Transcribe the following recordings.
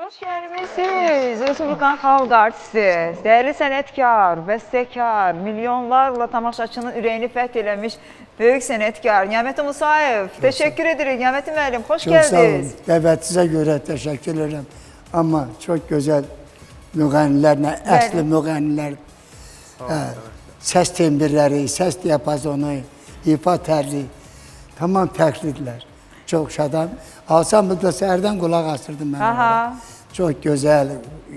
Hoş gəlmişsiniz. Respublikan Xalq Artisti, dəyərli sənətkar, bəstəkar, milyonlarla tamaşaçının ürəyini fəth eləmiş böyük sənətkar Niyaməti Musayev. Təşəkkür edirik Niyaməti müəllim, xoş Çok sağ olun. gəldiniz. Dəvətinizə görə təşəkkür ederim. Amma çok güzel müğənnilərlə, əsli müğənnilər, səs tembrləri, səs diapazonu, ifa tərzi tamam fərqlidirlər. Çok şadam. Ensemblda səhərdən qulaq asırdım mən orada. Çok güzel,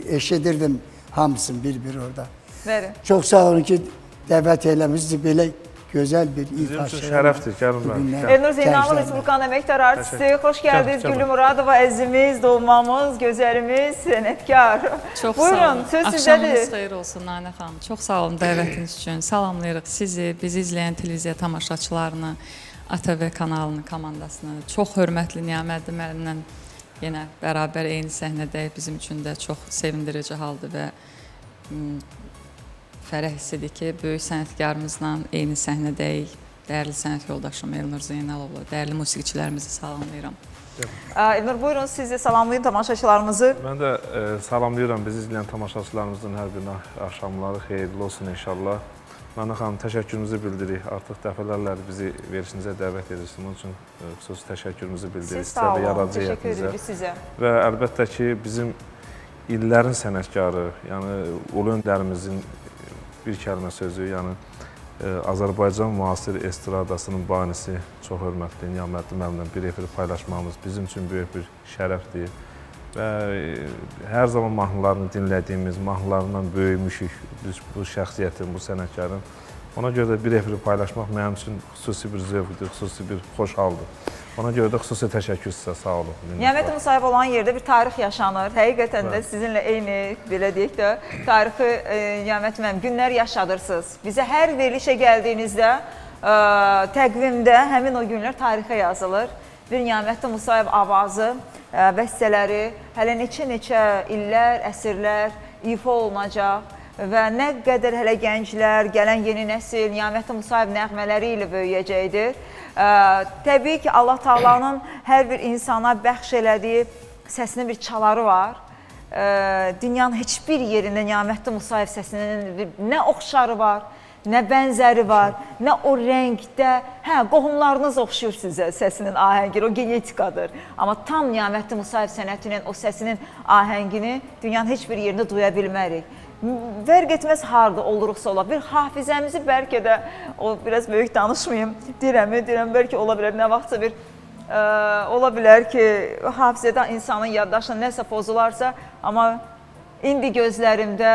eşidirdim hamısını bir orada. Verin. Çok sağ olun ki dəvət eləmişsiniz belə gözəl bir ifa. Bizim üçün şərəfdir, gəlin mən. Elnur Zeynalov, Respublikan əməkdar artisti, xoş gəldiniz. Gülü Muradova, əzimiz, doğmamız, gözəlimiz, sənətkar. Çox Buyurun, sağ olun. söz Axşamınız sizdədir. xeyir olsun Nanə xanım. Çox sağ olun dəvətiniz üçün. Salamlayırıq sizi, bizi izləyən televiziya tamaşaçılarını, ATV kanalının komandasını. Çox hörmətli Niyamətli müəllimlə yenə bərabər eyni səhnədəyik. Bizim üçün də çox sevindirici haldır və fərəh hissidir ki, böyük sənətkarımızla eyni səhnədəyik. Dəyərli sənət yoldaşım Elnur Zeynalovla, dəyərli musiqiçilərimizi salamlayıram. Elnur, buyurun, siz də salamlayın tamaşaçılarımızı. Mən də salamlayıram bizi izləyən tamaşaçılarımızın hər birinə axşamları xeyirli olsun inşallah. Nanə xanım, təşəkkürümüzü bildiririk. Artıq dəfələrlə bizi verilişinizə dəvət edirsiniz. Bunun üçün xüsusi təşəkkürümüzü bildiririk. Siz sağ olun, təşəkkür edirik sizə. Və əlbəttə ki, bizim illərin sənətkarı, yəni ulu öndərimizin bir kəlmə sözü, yəni Azərbaycan müasir estradasının banisi çox hörmətli Niyamətli müəllimlə bir efiri paylaşmamız bizim üçün böyük bir şərəfdir. Və hər zaman mahnılarını dinlədiyimiz, mahnılarından böyümüşük biz bu şəxsiyyətin, bu sənətkarın. Ona görə də bir efiri paylaşmaq mənim üçün xüsusi bir zövqdür, xüsusi bir xoş haldır. Ona görə də xüsusi təşəkkür sizə, sağ olun. Niyaməti Musayev olan yerdə bir tarix yaşanır. Həqiqətən də sizinlə eyni, belə deyək də, tarixi Niyaməti müəllim, günlər yaşadırsınız. Bizə hər verilişə gəldiyinizdə təqvimdə həmin o günlər tarixə yazılır. Bir Niyaməti Musayev avazı, bəstələri hələ neçə illər, əsrlər ifa olunacaq və nə qədər hələ gənclər, gələn yeni nəsil Niyaməti Musayev nəğmələri ilə böyüyəcəkdir. Təbii ki, Allah Taala'nın hər bir insana bəxş elədiyi səsinin bir çaları var. Dünyanın heç bir yerində Niyaməti Musayev səsinin nə oxşarı var, nə bənzəri var, nə o rəngdə, qohumlarınız oxşuyur sizə səsinin ahəngi, o genetikadır. Amma tam Niyaməti Musayev sənətinin, o səsinin ahəngini dünyanın heç bir yerində duya bilmərik. Fərq etməz harda oluruqsa ola. Bir hafizəmizi bəlkə də, o biraz böyük danışmayayım, deyirəm, bəlkə ola bilər, nə vaxtsa bir, ola bilər ki, hafizədə insanın yaddaşına nəsə pozularsa, amma indi gözlərimdə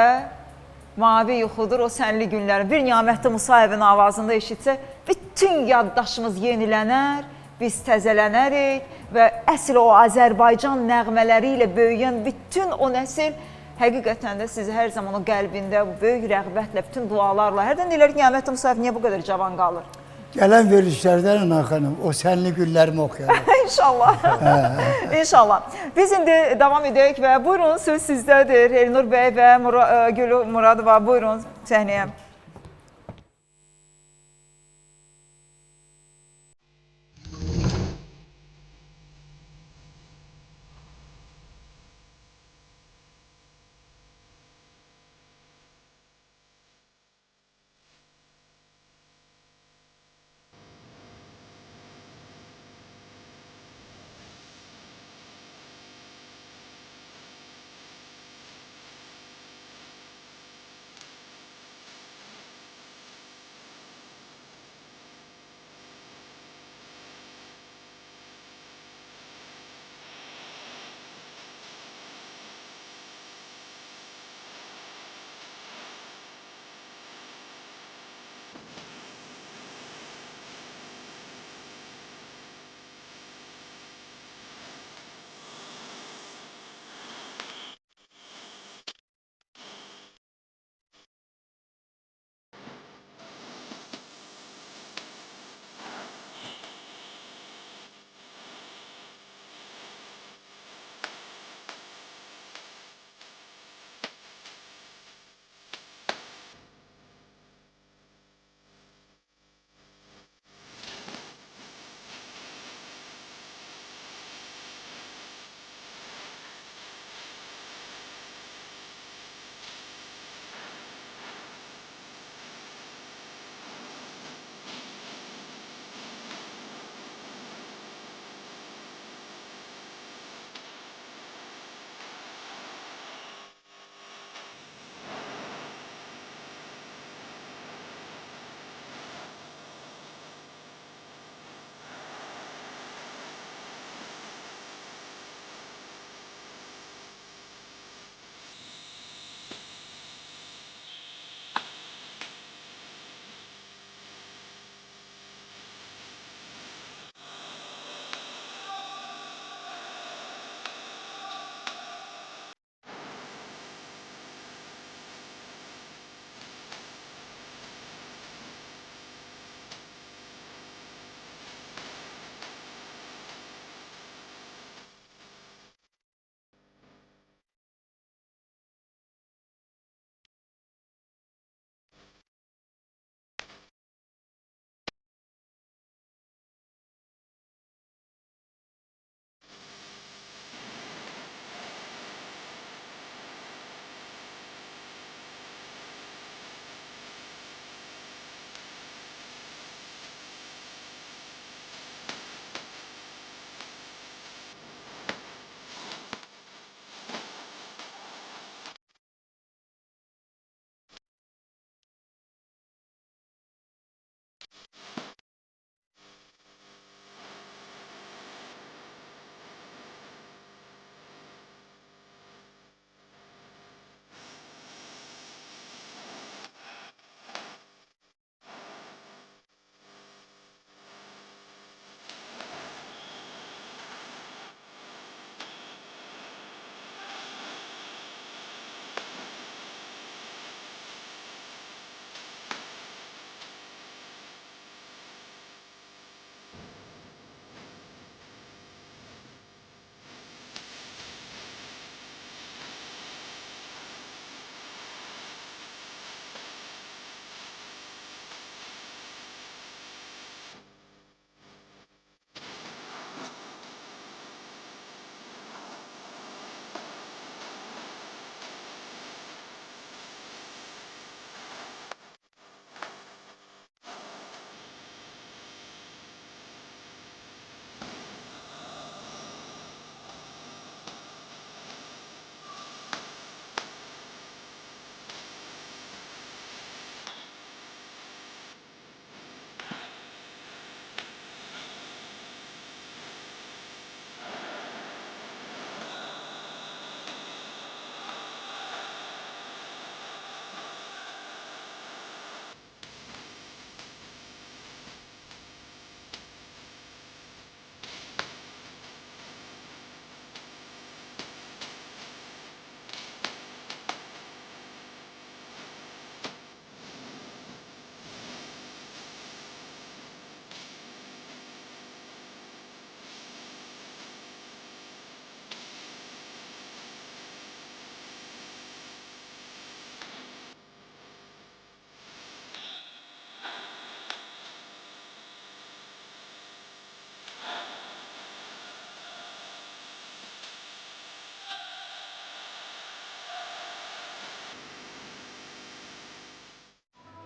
mavi yuxudur o sənli günlərin. Bir Niyaməti Musayevin avazında eşitsə, bütün yaddaşımız yenilənər, biz təzələnərik və əsl o Azərbaycan nəğmələri ilə böyüyən bütün o nəsil həqiqətən də sizi hər zaman o qəlbində böyük rəğbətlə, bütün dualarla, hərdən deyilər ki, Niyaməti Musayev niyə bu qədər cavan qalır? Gələn verilişlərdən Ana xanım, o sənli günlərimi oxuyalım. İnşallah. İnşallah. Biz indi davam edək və buyurun, söz sizdədir. Elnur bəy və Gülü Muradova, buyurun səhnəyə.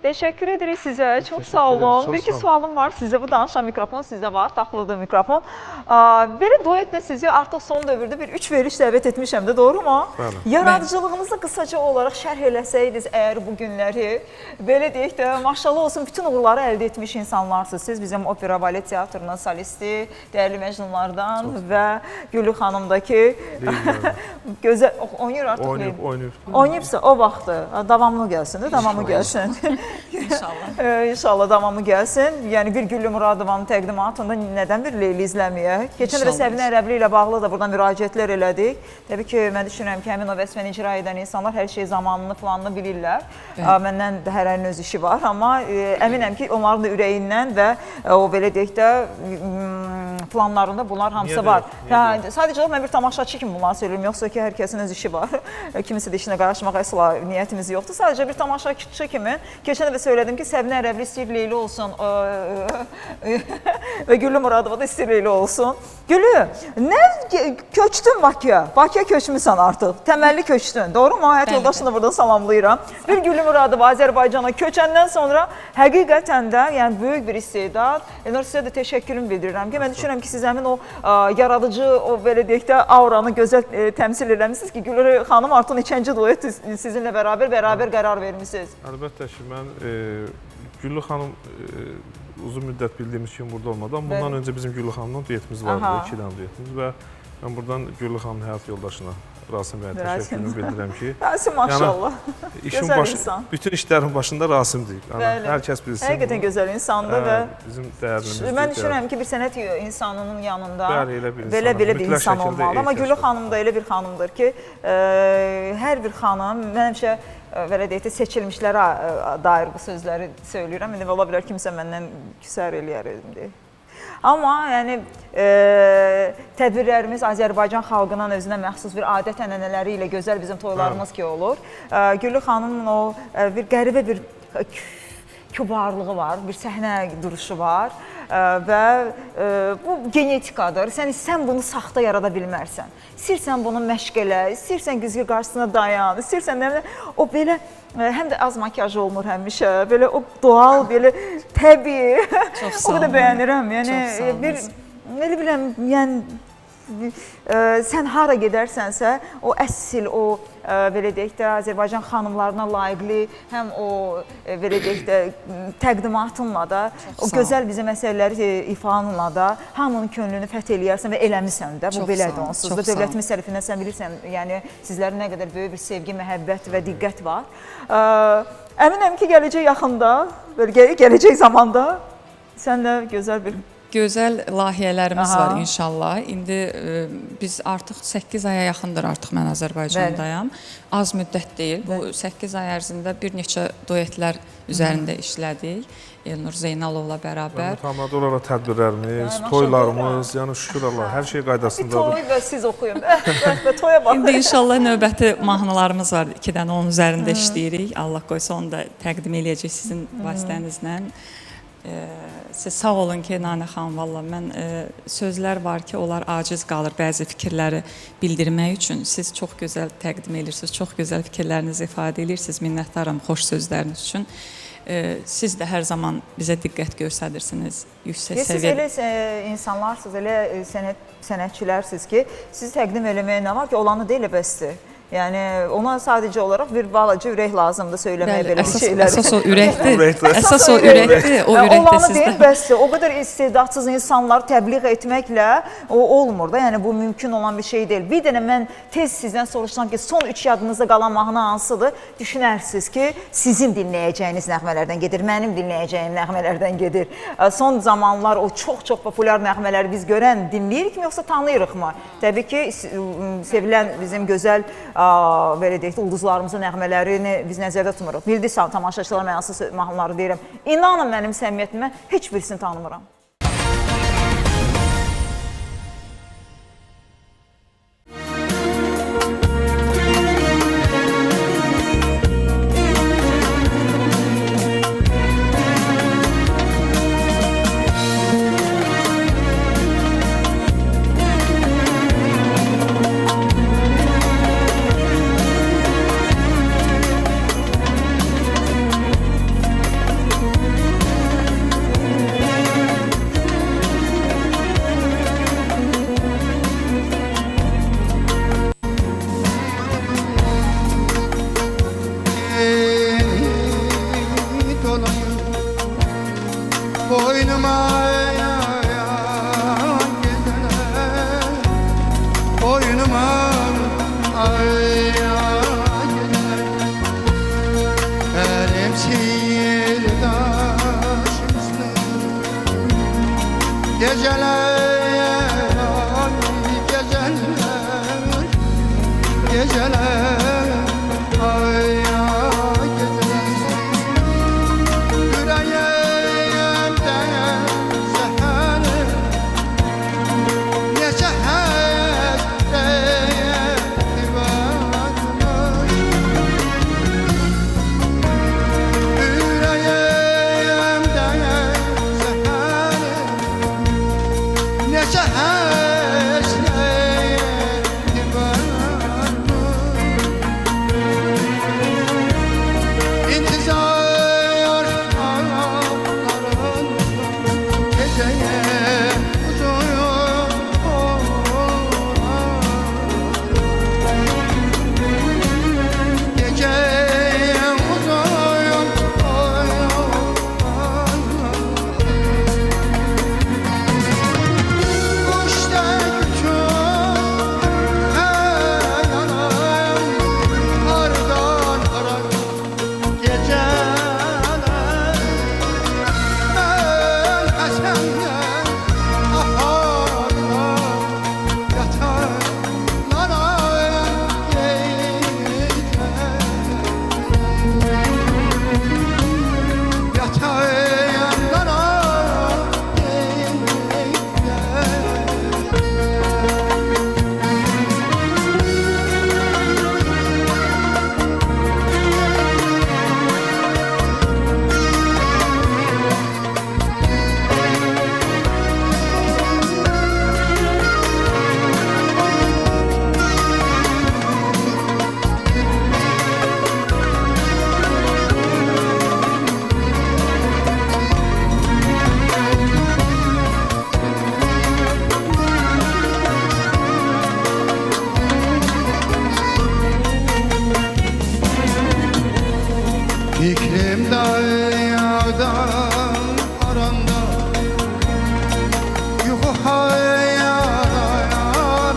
Teşekkür edirik sizə. Çox sağ ederim, olun. çox Bir iki sağ olun. sualım var sizə. Bu danışan mikrofon sizdə var, taxılıdır mikrofon. Belə duetlə sizi artıq son dövrdə bir 3 veriliş dəvət etmişəm də, doğrumu? Bəli. Yaradıcılığınızı qısaca olaraq şərh eləsəydiniz əgər bu günləri, belə deyək də, maşallah olsun, bütün uğurları əldə etmiş insanlarsınız. Siz bizim opera balet teatrının solisti, dəyərli məcnunlardan və Gülü xanımdakı gözəl oynayır artıq. Oynayır. Oynayıbsa o vaxtı davamlı gəlsin də, davamı gəlsin. İnşallah. İnşallah davamı gəlsin. Yəni bir Güllü Muradovanın təqdimatında nədən bir Leyli izləməyək? Keçən dəfə Səbinə Ərəbli ilə bağlı da buradan müraciətlər elədik. Təbii ki, mən düşünürəm ki, həmin o vəzifəni icra edən insanlar hər şey zamanını, planını bilirlər. Məndən də hər öz işi var, amma əminəm ki, onların da ürəyindən və o belə deyək də planlarında bunlar hamısı var. Sadəcə olaraq mən bir tamaşaçı kimi bunları söylüyorum, yoxsa ki, hər kəsin öz işi var. Kimisi də işinə qarışmaq əsla niyyətimiz yoxdur. Sadəcə bir tamaşaçı kimi keçən dəfə söylədim ki, Səbinə Ərəbli istəyir Leyli olsun və Güllü Muradova da istəyir Leyli olsun. Gülü, nə köçdün Bakıya? Bakıya köçmüsən artıq. Təməlli köçdün, doğru mu? Həyat yoldaşını buradan salamlayıram. Bir Güllü Muradova Azərbaycana köçəndən sonra həqiqətən də yəni böyük bir istedad. Elnur, sizə də təşəkkürümü bildirirəm ki, mən düşünürəm ki, siz həmin o yaradıcı, o belə deyək də auranı gözəl təmsil eləmişsiniz ki, Gülü xanım artıq neçənci duet sizinlə bərabər qərar vermişsiniz. Əlbəttə ki, mən Güllü xanım uzun müddət bildiyimiz kimi burada olmadı, amma bundan öncə bizim Güllü xanımla duetimiz vardı, 2 dənə duetimiz və mən buradan Güllü xanımın həyat yoldaşına Rasim bəyə təşəkkürümü bildirirəm ki, Rasim maşallah, gözəl insan. Bütün işlərin başında Rasimdir. Hər kəs bilsin. Həqiqətən gözəl insandır və bizim dəyərlimizdir. mən düşünürəm ki, bir sənət insanının yanında belə bir insan olmalıdır. Amma Güllü xanım da elə bir xanımdır ki, hər bir xanım, mən həmişə belə deyək də seçilmişlərə dair bu sözləri söyləyirəm. İndi ola bilər kimsə məndən küsər eləyər deyə. Amma yəni tədbirlərimiz Azərbaycan xalqının özünə məxsus bir adət-ənənələri ilə gözəl bizim toylarımız ki olur. Güllü xanımın o bir qəribə bir kübarlığı var, bir səhnə duruşu var və bu genetikadır. Sən bunu saxta yarada bilmərsən. İstəyirsən bunu məşq elə, istəyirsən güzgü qarşısına dayan, istəyirsən nə bilim, o belə həm də az makyaj olunur həmişə, belə o doğal, belə təbii. O qədər bəyənirəm. Yəni bir nə biləm, yəni sən hara gedərsənsə, o əsl, o belə deyək də Azərbaycan xanımlarına layiqli, həm o belə deyək də təqdimatınla da, o gözəl bizim məsələləri ifanınla da hamının könlünü fəth eləyərsən və eləmisən də. Bu belədir onsuz da. Dövlətimiz tərəfindən sən bilirsən, yəni sizlərin nə qədər böyük bir sevgi, məhəbbət və diqqət var. Əminəm ki, gələcək yaxında, gələcək zamanda sən də gözəl layihələrimiz var inşallah. İndi biz artıq 8 aya yaxındır artıq mən Azərbaycandayam. Az müddət deyil. Bu 8 ay ərzində bir neçə duetlər üzərində işlədik. Elnur Zeynalovla bərabər. Mütəmadi olaraq tədbirlərimiz, toylarımız, yəni şükür Allah, hər şey qaydasındadır. Bir toy və siz oxuyun. Toya baxın. İndi inşallah növbəti mahnılarımız var. 2 dənə onun üzərində işləyirik. Allah qoysa onu da təqdim eləyəcək sizin vasitənizlə. Siz sağ olun ki, Nanə xanım, valla mən sözlər var ki, onlar aciz qalır bəzi fikirləri bildirmək üçün. Siz çox gözəl təqdim edirsiniz, çox gözəl fikirlərinizi ifadə edirsiniz. Minnətdaram xoş sözləriniz üçün. Siz də hər zaman bizə diqqət göstərirsiniz, yüksək səviyyədə. Siz elə insanlarsınız, elə sənətçilərsiniz ki, sizi təqdim eləməyə nə var ki, olanı deyil bəsdir. Yəni ona sadəcə olaraq bir balaca ürək lazımdır söyləməyə belə bir şeyləri. Əsas o ürəkdir. Əsas o ürəkdir. O ürəkdə olanı sizdə. deyil bəsdir. O qədər istedadsız insanları təbliğ etməklə o olmur da. Yəni bu mümkün olan bir şey deyil. Bir dənə mən tez sizdən soruşsam ki, son 3 yadınızda qalan mahnı hansıdır? Düşünərsiniz ki, sizin dinləyəcəyiniz nəğmələrdən gedir, mənim dinləyəcəyim nəğmələrdən gedir. Son zamanlar o çox populyar nəğmələri biz görən dinləyirik mi, yoxsa tanıyırıqmı? Təbii ki, sevilən bizim gözəl belə deyək, ulduzlarımızın nəğmələrini biz nəzərdə tutmuruq. Bildirsən, tamaşaçılar mən hansı mahnıları deyirəm. İnanın mənim səmimiyyətimə heç birisini tanımıram. geceler ay ay geceler yüreğimde seher neçe hasreti varmış yüreğimde seher neçe hasreti varmış İntizar ağlarım geceye uzun geceye uzun kuşta küçük yanarım hardan harar geceler ben Hasan'dan aharlar yatarlara Fikrim dağdan aranda yuhu hayalaya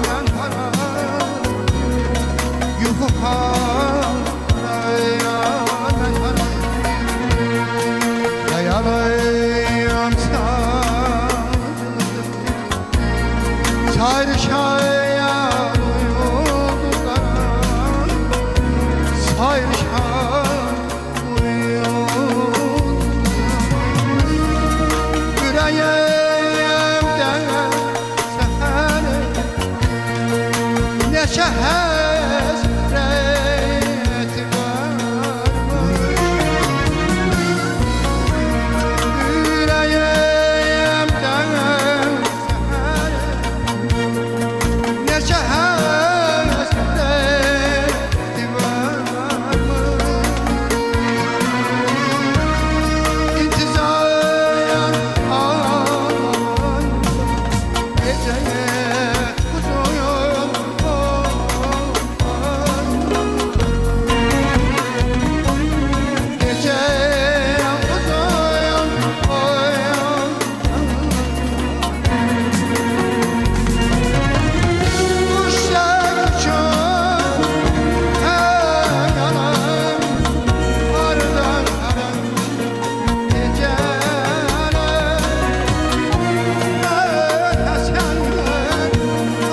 ben haram yuhu hayalaya ben haram dayalayım sadece şaya uyuduklara sadece yüreğimde seher neçe hasreti varmış yüreğimde seher neçe hasreti varmış İntizar ağlarım geceye uzun geceye uzun kuşlar uçup yanarım hardan haram geceler ben Hasan'dan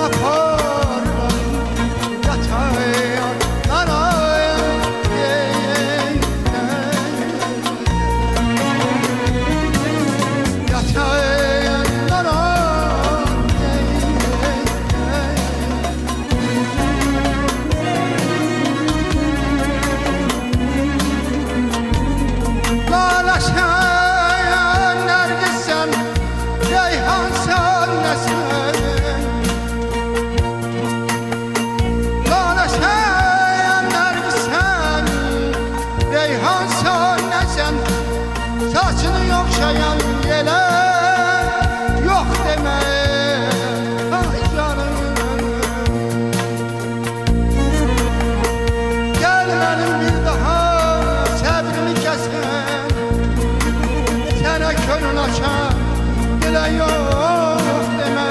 aharlar yatarlara Laleşen nergisem Reyhan sen nesin Laleşen nergisem Reyhan sen nesin Saçını yokşayan yele yok deme ay canım Gelmedim bir daha sabrını kesen Sana könül açan dile yok deme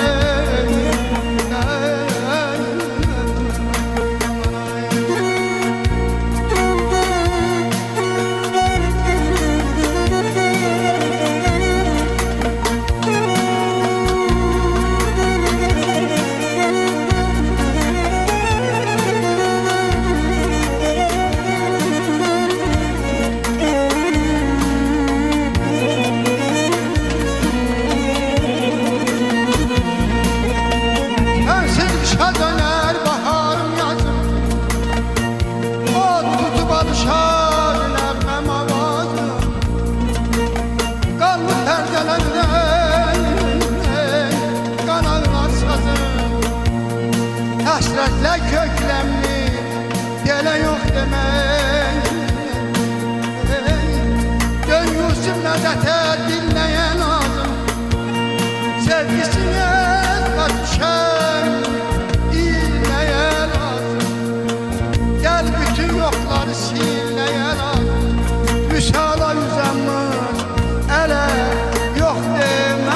Hasretler köklenmiş Gele yok demek Dön Yusuf Nezete dinleyen lazım Sevgisine katışan İlleye lazım Gel bütün yokları silleye lazım Müsala yüzenmiş ele yok demek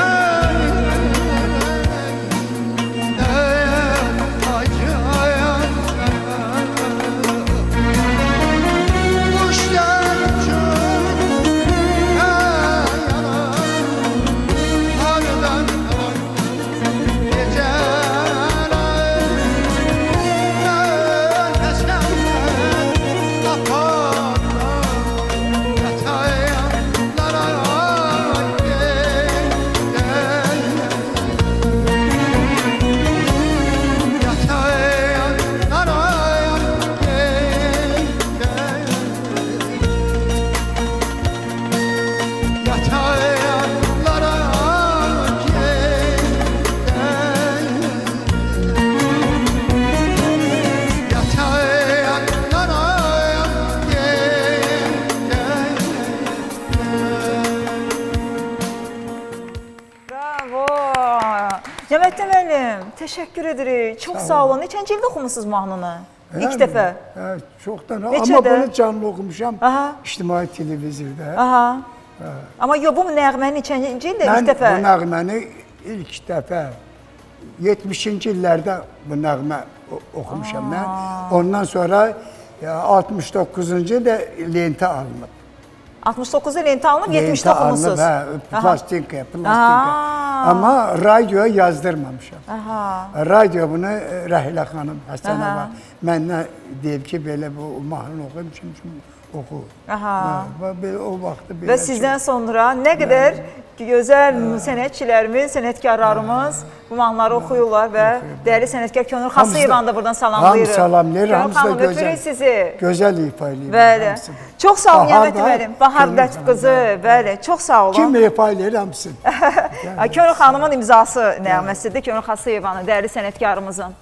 Cəməddin müəllim, təşəkkür edirik. Çox sağ olun. Neçənci ildə oxumusunuz mahnını? İlk dəfə. Çoxdan. Neçədə? Amma bunu canlı oxumuşam. Aha. İctimai televizorda. Aha. Amma yox, bu nəğməni neçənci ildə ilk dəfə? Mən bu nəğməni ilk dəfə 70-ci illərdə bu nəğmə oxumuşam mən. Ondan sonra 69-cu ildə lentə alınıb. 69-da lentə alınıb, 70-də oxumusunuz. Plastinka. Amma radioya yazdırmamışam. Radio bunu Rəhlə xanım Həsənova məndən deyib ki, belə bu mahnını oxuyum, oxu. Belə o vaxtı belə. Və sizdən sonra nə qədər gözəl sənətçilərimiz, sənətkarlarımız bu mahnıları oxuyurlar və dəyərli sənətkar Könül Xasıyevanı da buradan salamlayırıq. Hamı salamlayır, hamısı da öpürük sizi. Gözəl ifa eləyir. Bəli. Çox sağ olun Cəməddin müəllim. Bahar Lətif qızı, bəli, çox sağ olun. Kim ifa eləyir hamısını? Könül xanımın imzası nəğməsidir, Könül Xasıyevanı, dəyərli sənətkarımızın.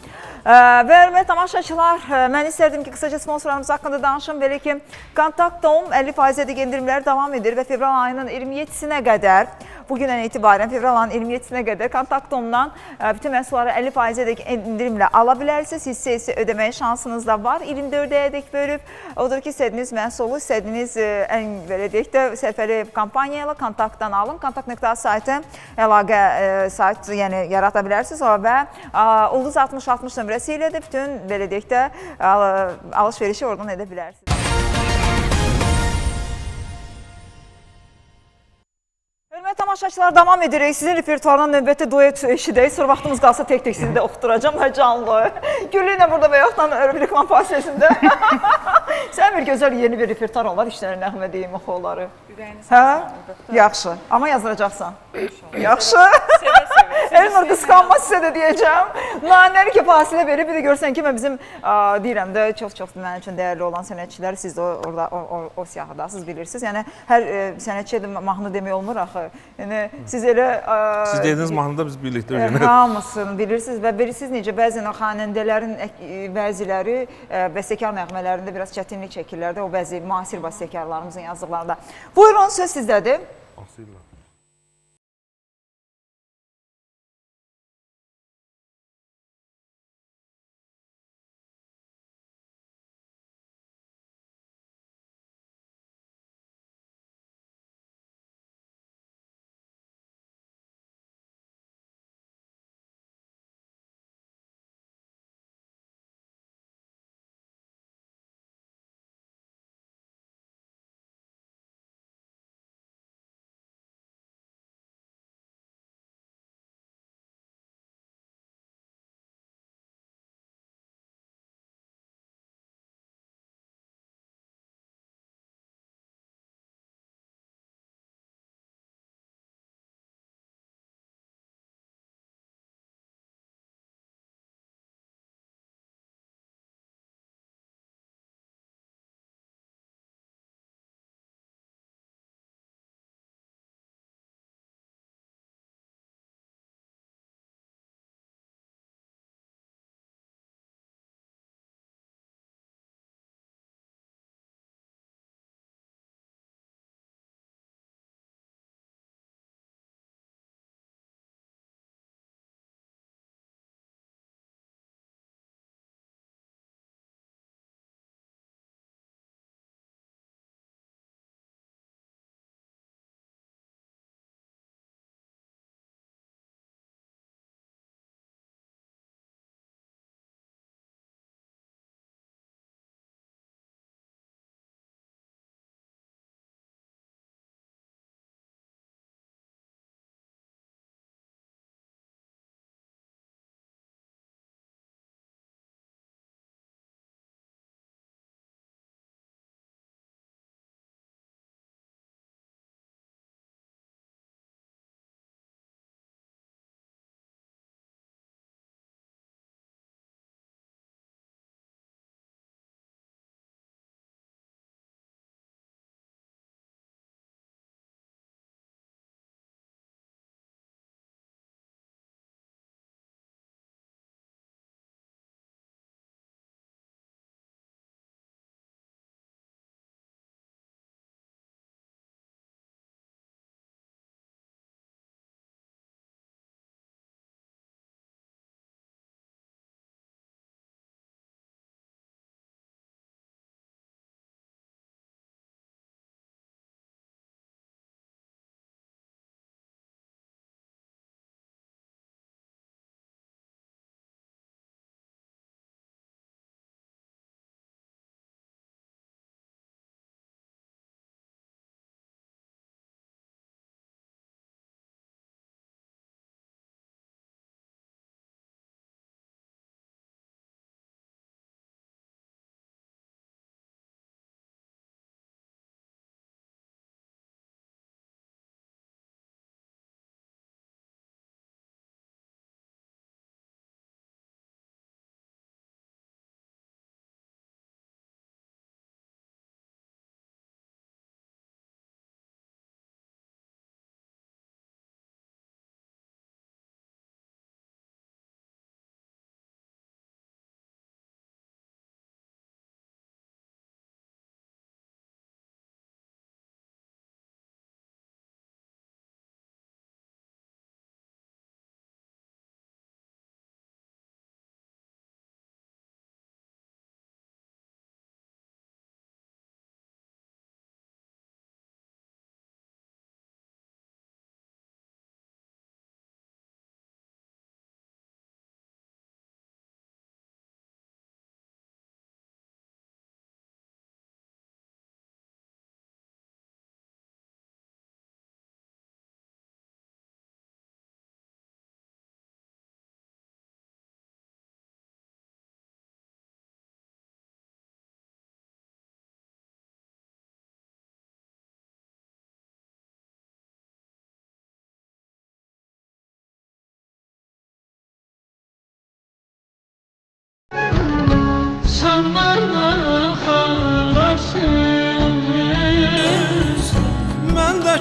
Və hörmətli tamaşaçılar, mən istərdim ki, qısaca sponsorlarımız haqqında danışım. Belə ki, Kontaktom 50% endirimləri davam edir və fevral ayının 27-sinə qədər, bugündən etibarən fevral ayının 27-sinə qədər Kontaktomdan bütün məhsulları 50% endirimlə ala bilərsiniz. Hissə ödəməyə şansınız da var. 24-əyə dək bölüb, odur ki, istədiyiniz məhsulu, istədiyiniz ən belə deyək də səfəri kampaniya ilə kontaktdan alın. Kontakt.az saytı əlaqə sayt yarata bilərsiniz və Ulduz 6060 nömrəsi ilə də bütün belə deyək də alış-verişi oradan edə bilərsiniz. Hörmətli tamaşaçılar, davam edirik. Sizin repertuarına növbəti duet eşidək. Sonra vaxtımız qalsa tək-tək sizi də oxuturacam və canlı. Gülü ilə burada və yaxdan reklam fasiləsində. Sən bir gözəl yeni bir repertuar olar, işləri nəğmə deyim, oxu onları. Hə? Yaxşı. Amma yazdıracaqsan. Yaxşı. Elnur qısqanma sizə də deyəcəm. Nanəli ki, fasilə verib, bir də görsən ki, mən bizim deyirəm də, çox mənim üçün dəyərli olan sənətçilər, siz də orada o siyahıda, siz bilirsiniz. Yəni, hər sənətçiyə də mahnı demək olmur axı. Yəni, siz elə... Siz dediniz mahnıda biz birlikdə öyrənək. Hamısını bilirsiniz və bilirsiniz necə bəzən o xanəndələrin bəziləri bəstəkar nəğmələrində biraz çətinlik çəkirlər də, o bəzi müasir bəstəkarlarımızın yazdıqlarında. Buyurun, söz sizdədir.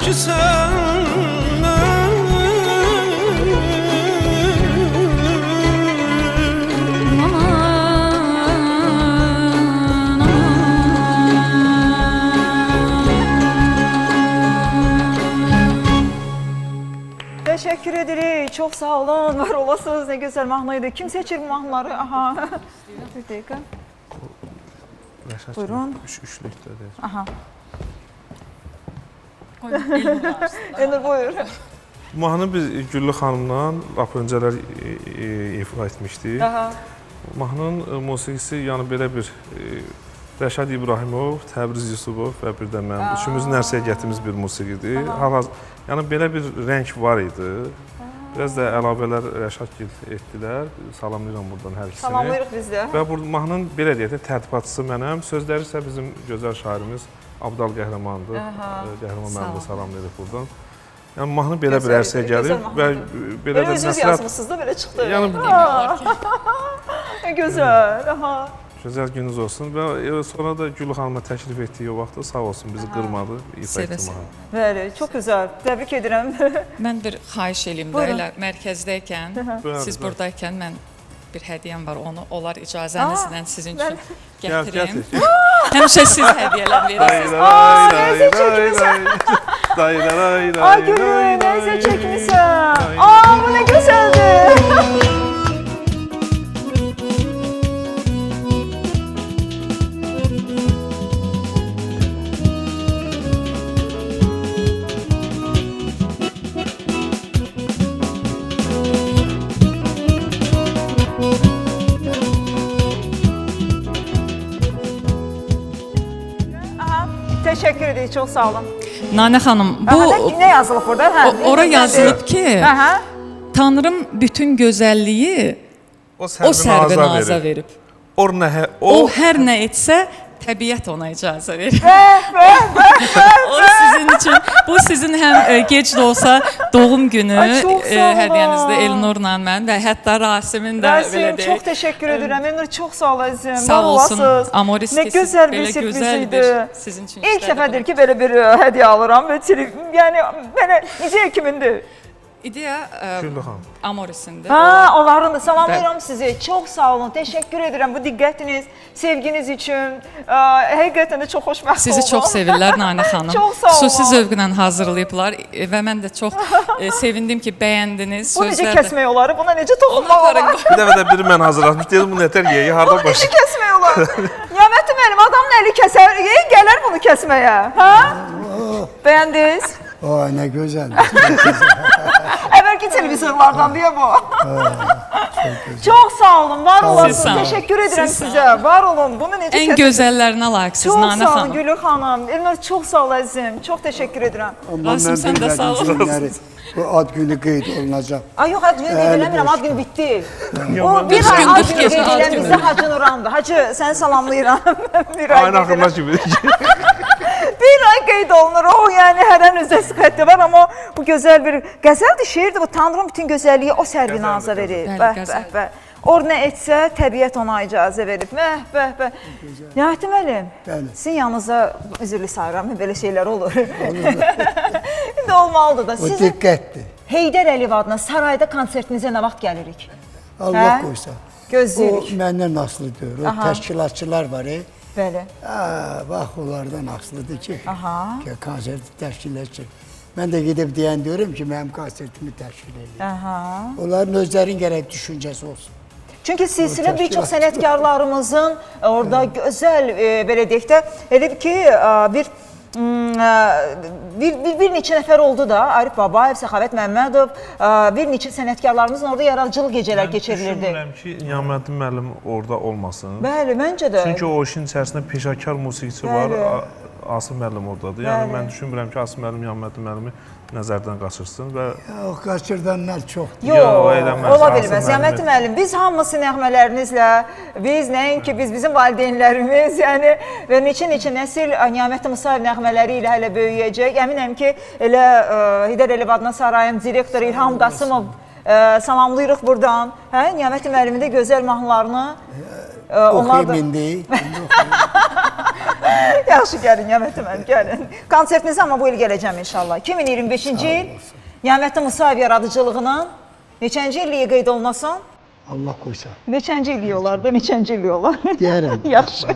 ki Teşekkür edirik. Çok sağ olun. Var olasınız. Ne güzel mahnıydı. Kim seçir bu mahnıları? Aha. Bir dakika. Buyurun. Üçlükdədir. Aha. Elnur buyur. Mahnı biz Güllü xanımla lap öncələr ifa etmişdik. Aha. Mahnının musiqisi yəni belə bir Rəşad İbrahimov, Təbriz Yusubov və bir də mən üçümüzün ərsəyə gətirdiğimiz bir musiqidir. Yəni belə bir rəng var idi. Biraz da əlavələr Rəşad Gil etdilər. Salamlayıram buradan hər ikisini. Salamlayırıq biz də. Və bu mahnının belə deyək də tərtibatçısı mənəm. Sözləri isə bizim gözəl şairimiz Abdal Qəhrəmandır. Qəhrəman müəllimə də salamlayırıq buradan. Yəni mahnı belə bir ərsəyə gəlib və belə də özünüz yazmışsınız da belə çıxdı. Yəni gözəl. Aha. Gözəl gününüz olsun və sonra da Gül xanıma təklif etdiyi o vaxtda sağ olsun bizi qırmadı, ifa etdi mahnı. Bəli, çox gözəl. Təbrik edirəm. Mən bir xahiş eləyim də, elə mərkəzdəykən, siz buradaykən mən bir hədiyyəm var, onu onlar icazənizlə sizin üçün gətirim. Həmişə siz hədiyyələr verirsiniz. Nəzə çəkmisən. Ay gülüm, nəzə çəkmisən. Bu nə gözəldir. Teşekkür edirik, çok sağ olun. Nanə xanım, bu ne yazılıb burada? Ora yazılıb ki, Tanrım bütün gözəlliyi o Sərvinaza verib. O hər nə etsə, təbiət ona icazə verir. Bu sizin həm gec də olsa doğum günü hədiyyənizdə Elnurla mən və hətta Rasimin də belə deyək. Çox təşəkkür edirəm. Elnur, çox sağ olasın. Sağ olsun. Amoris nə gözəl bir sürpriz idi. Sizin üçün İlk dəfədir ki, belə bir hədiyyə alıram və yəni belə necə kimindir? İdeya Güllü xanım. Amorisindir. Onların da salamlayıram sizi. Çox sağ olun. Təşəkkür edirəm bu diqqətiniz, sevginiz üçün. Həqiqətən də çox xoşbəxt oldum. Sizi çox sevirlər Nanə xanım. Çox sağ olun. Xüsusi zövqlə hazırlayıblar və mən də çox sevindim ki, bəyəndiniz. Bu necə kəsmək olar? Buna necə toxunmaq olar? Bir dəfə də biri mən hazırlamış. Dedim bu nətər yeyi, hardan başlayır? Necə kəsmək olar? Yəməti mənim adamın əli kəsər, gələr bunu kəsməyə. Bəyəndiniz? Ne güzel. Əvvəlki televizorlardan deyə bu. Çox sağ olun, var olasınız. Təşəkkür edirəm sizə. Var olun. Bunu necə ən gözəllərinə layiqsiniz Nanə xanım. Çox sağ olun Gülü xanım. Elnur, çox sağ ol əzizim. Çox təşəkkür edirəm. Rasim, sən də sağ olasın. Bu ad günü qeyd olunacaq. Ay yox, ad günü qeyd eləmirəm, ad günü bitdi. O bir ay gündür ad günü qeyd keçən ad eləyən günü. bizdə Hacı Nurandır. Hacı, səni salamlayıram. Aynı axırlar kimi. Bir ay qeyd olunur, o yəni hərən özə sıxətli var, amma bu gözəl bir qəzəldir, şeirdir, bu Tanrım bütün gözəlliyi o Sərvinaza verir. Bəh. Or nə etsə, təbiət ona icazə verib. Bəh. Nihatə müəllim, sizin yanınıza üzrlü sayıram, belə şeylər olur. İndi olmalıdır da. O diqqətdir. Heydər Əliyev adına sarayda konsertinizə nə vaxt gəlirik? Allah qoysa. Gözləyirik. O məndən asılıdır. O təşkilatçılar var. Bəli. Bax, onlardan asılıdır ki, konserti təşkil edəcək. Mən də gedib deyən diyorum ki, mənim konsertimi təşkil edin. Onların özlərin gərək düşüncəsi olsun. Çünki silsilə bir çox sənətkarlarımızın orada gözəl, belə deyək də, elə ki, bir neçə nəfər oldu da, Arif Babayev, Səxavət Məmmədov, bir neçə sənətkarlarımızın orada yaradıcılıq gecələr keçirilirdi. Mən düşünmürəm ki, Niyaməddin müəllim orada olmasın. Bəli, məncə də. Çünki o işin içərisində peşəkar musiqiçi var, Asım müəllim oradadır. Yəni mən düşünmürəm ki, Asım müəllim Niyaməddin müəllimi nəzərdən qaçırsın və Yox, qaçırdanlar çoxdur. Yox, ola bilməz. Niyaməddin müəllim, biz hamısı nəğmələrinizlə, biz nəinki biz, bizim valideynlərimiz, yəni və neçə nəsil Niyaməddin Musayev nəğmələri ilə hələ böyüyəcək. Əminəm ki, elə Heydər Əliyev adına sarayın direktoru İlham Qasımov salamlayırıq buradan. Niyaməddin müəllimin də gözəl mahnılarını oxuyayım indi. Yaxşı, gəlin Niyamətin müəllim, gəlin. Konsertinizə amma bu il gələcəm inşallah. 2025-ci il Niyamətin Musayev yaradıcılığının neçənci illiyi qeyd olunasın? Allah qoysa. Neçənci illiyi olar da, neçənci illiyi olar? Deyərəm. Yaxşı.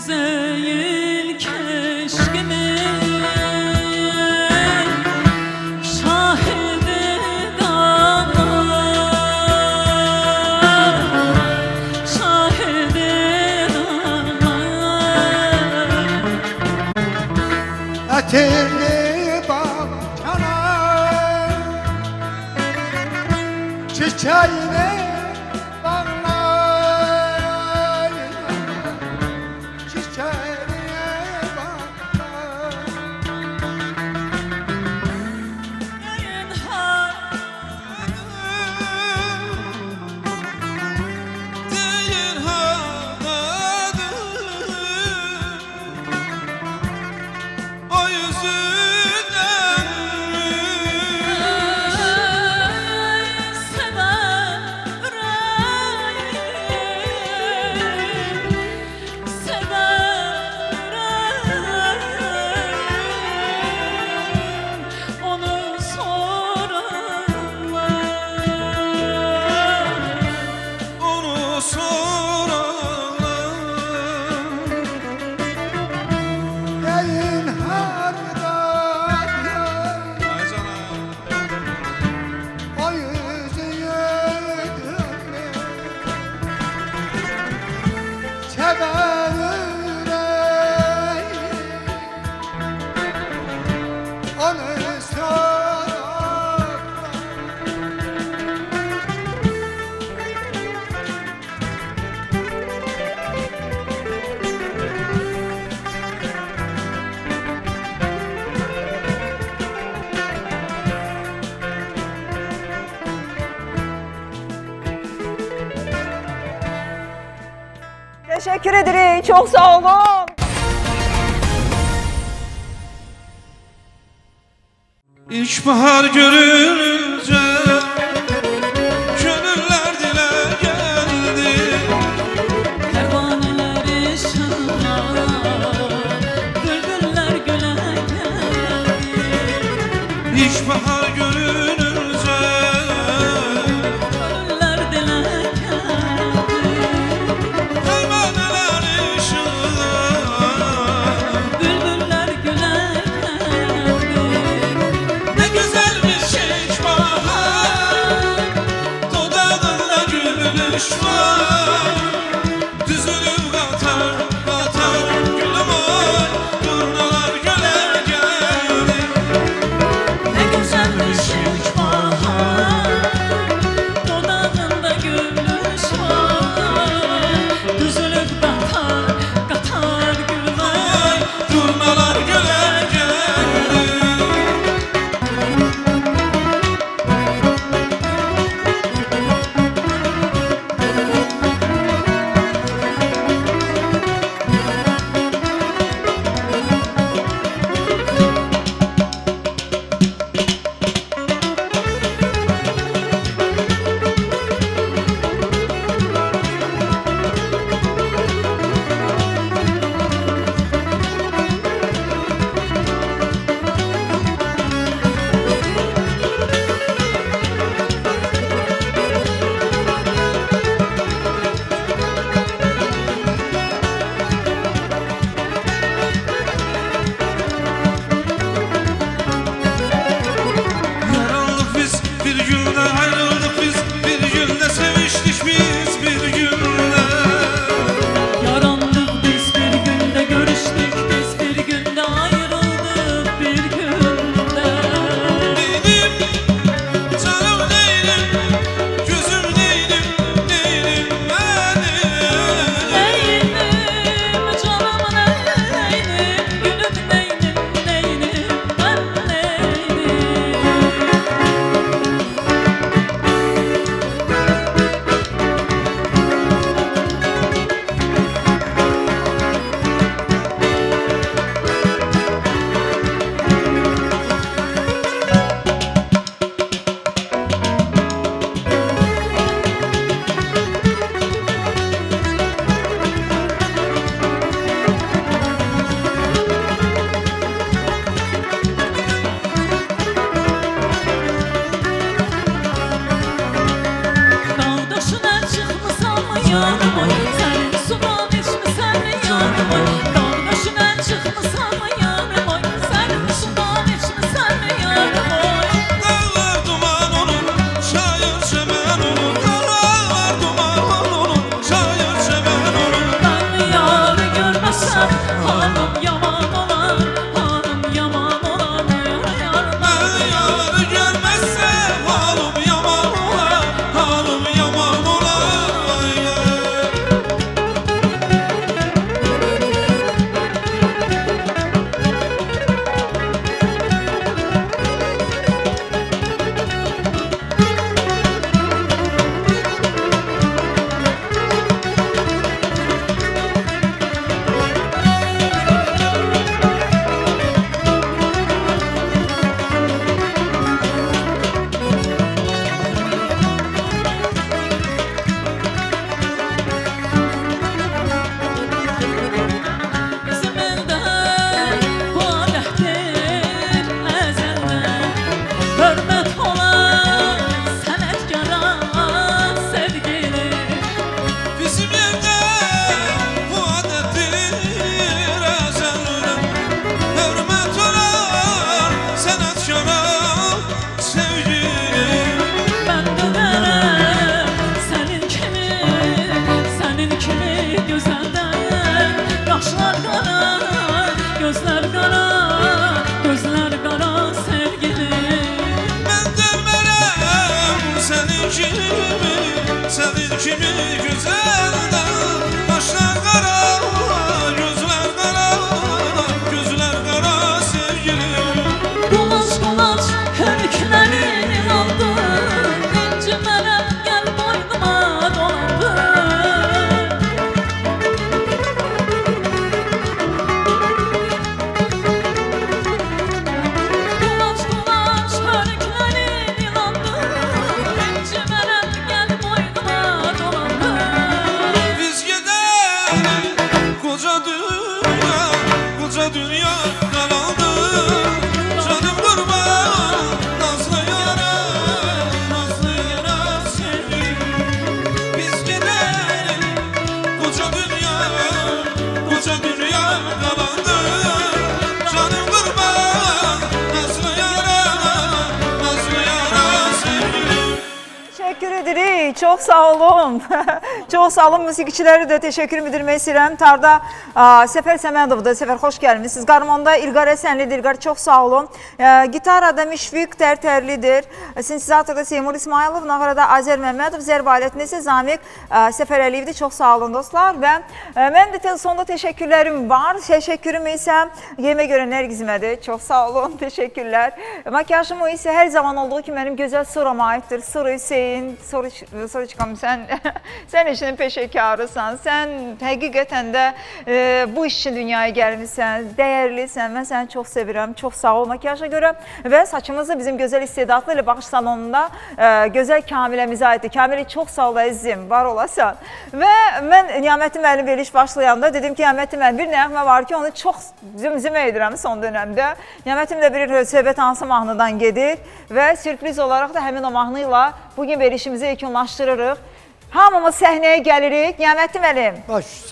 Zeyil keşkimi şahidi dağlar, şahidi dağlar. Etirli bahçana çiçeğini bağlar, çiçeğine bağlar. Neyin hakkıdır, değil hanadır. O yüzü Teşekkür edirik. Çok sağ olun. İlkbahar görünce gönüller dile geldi. Pervaneler ışığa, bülbüller güle geldi. İlkbahar görünce Gönüller dile geldi. pervaneler ışığa, Bülbüller güle geldi. ne güzelmiş ilkbahar, dudağında gülüş var. Düzülüp katar katar gülüm oy, turnalar göle geldi. Ne güzelmiş ilkbahar, dudağında gülüş var. Düzülüp katar katar güller. Turnalar göle geldi. Yaraldık biz bir günde, ayrıldık biz bir günde, seviştik biz bir günde. Yarandık biz bir günde, görüştük biz bir günde, ayrıldık bir günde. Neydim, canım neydim, gözüm neydim, neydim benim. Neydim, canım neydim, gülüm neydim, neydim, ben neydim. Dağdaşına çıkmışam yanıma, senin sudan içmişem yanıma. Dağdaşına çıkmışam yanıma, senin sudan içmişem yanıma. Dağlar duman olur, şair çemen olur. Dağlar duman olur, şair çemen olur. Ben yarı görmezsem hanım yaman olan, hanım yaman olan yar Ben yarı görmezsem halim yaman ola, halim yaman ola. çox sağ olun. Çox sağ olun. Musiqiçilərə də təşəkkür bildirmək istəyirəm. Tarda Səfər Səmədovdur. Səfər, xoş gəlmisiniz. Qarmonda İlqar Əsənlidir. İlqar, çox sağ olun. Gitarada Müşfiq Tərtərlidir. Sintezatorda Seymur İsmailov, nağarada Azər Məmmədov, zərb alətində isə Zamiq Səfər Əliyevdir. Çox sağ olun dostlar. Və mən də sonda təşəkkürlərim var. Təşəkkürüm isə yemə görə Nərgizmədir. Çox sağ olun. Təşəkkürlər. Makyajım o isə hər zaman olduğu kimi mənim gözəl Surama aiddir. Sura Hüseyin, Suriçkam, sən işinin peşəkarısan. Sən həqiqətən də bu iş üçün dünyaya gəlmişsən, dəyərlisən. Mən səni çox sevirəm. Çox sağ ol makyaja görə. Və saçımızı bizim gözəl istedadlı ilə baxış salonunda gözəl Kamiləmizə aiddir. Kamilə, çox sağ ol əzizim, var olasan. Və mən Niyamətin müəllim veriliş başlayanda dedim ki, Niyamətin müəllim bir nəğmə var ki, onu çox zümzümə edirəm son dönəmdə. Niyamətim də bir söhbət hansı mahnıdan gedir və sürpriz olaraq da həmin o mahnı ilə bugün verilişimizi yekunlaşdırırıq. Hamımız səhnəyə gəlirik. Niyamətin müəllim,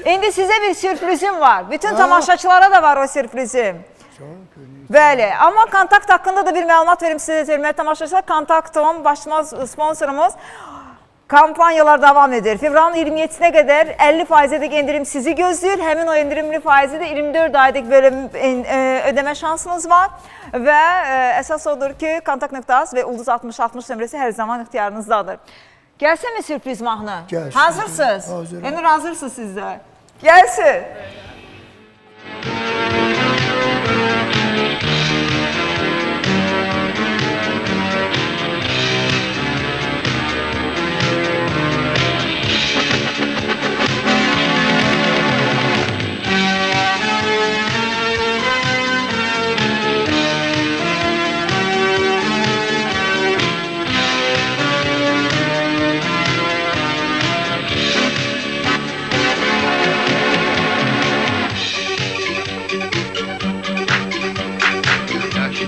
indi sizə bir sürprizim var. Bütün tamaşaçılara da var o sürprizim. Bəli, amma kontakt haqqında da bir məlumat verim sizə, hörmətli tamaşaçılar. Kontaktom, başlamaz sponsorumuz. Kampanyalar davam edir. Fevralın 27-sinə qədər 50%lik endirim sizi gözləyir. Həmin o endirimli faizi də 24 aydıq bölüm ödəmə şansınız var. Və əsas odur ki, kontakt.az və Ulduz 6060 nömrəsi hər zaman ixtiyarınızdadır. Gəlsin mi sürpriz mahnı? Gəlsin. Hazırsınız? Hazırım. Emir, hazırsınız siz də? Gəlsin.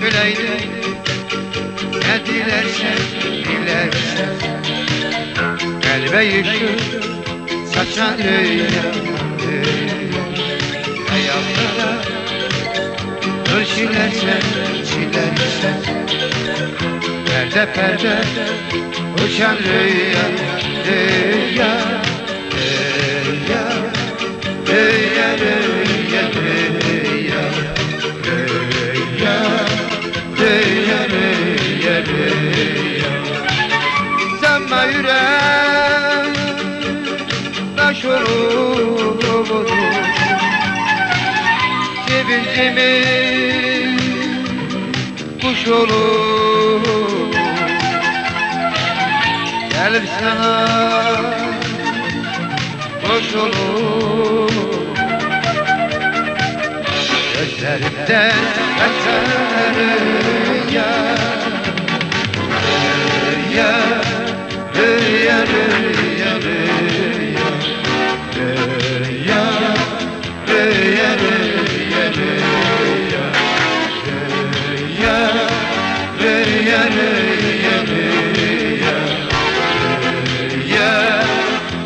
Bileydi, ne dilersen, dilersen Kalbe yıkır, saçan rüya Hayallara nur çilersen, çilersen Perde perde uçan rüya Rüya, rüya, rüya, rüya, rüya Rüya, rüya, rüya Sanma yürek taş olur Sevincimin kuş olur Gelip sana hoş olur Gözlerimden kaçar rüya Rüya, rüya, rüya, rüya Rüya, rüya, rüya, rüya Rüya, rüya, rüya, rüya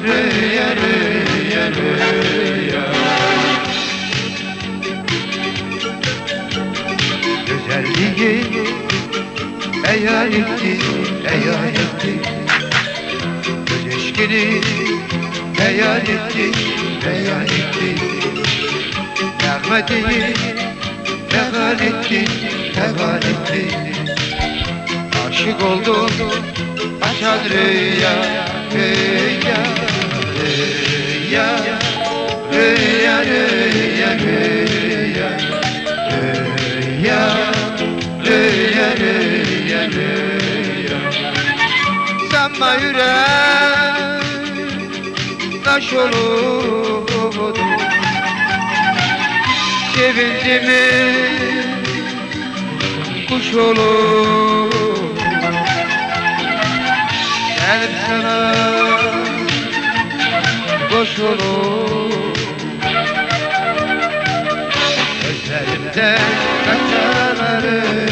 Rüya, rüya, rüya, rüya Güzelliği eyaletti, eyaletti Göz eşkini eyaletti, eyaletti Rahmetiyi tegaletti, tegaletti Aşık oldum açan rüya, rüya Rüya, rüya, rüya, rüya Rüya, rüya, rüya, rüya Sanma yürek taş olur Sevincimin kuş olur Gelip sana boş olur Gözlerimden kaçan rüya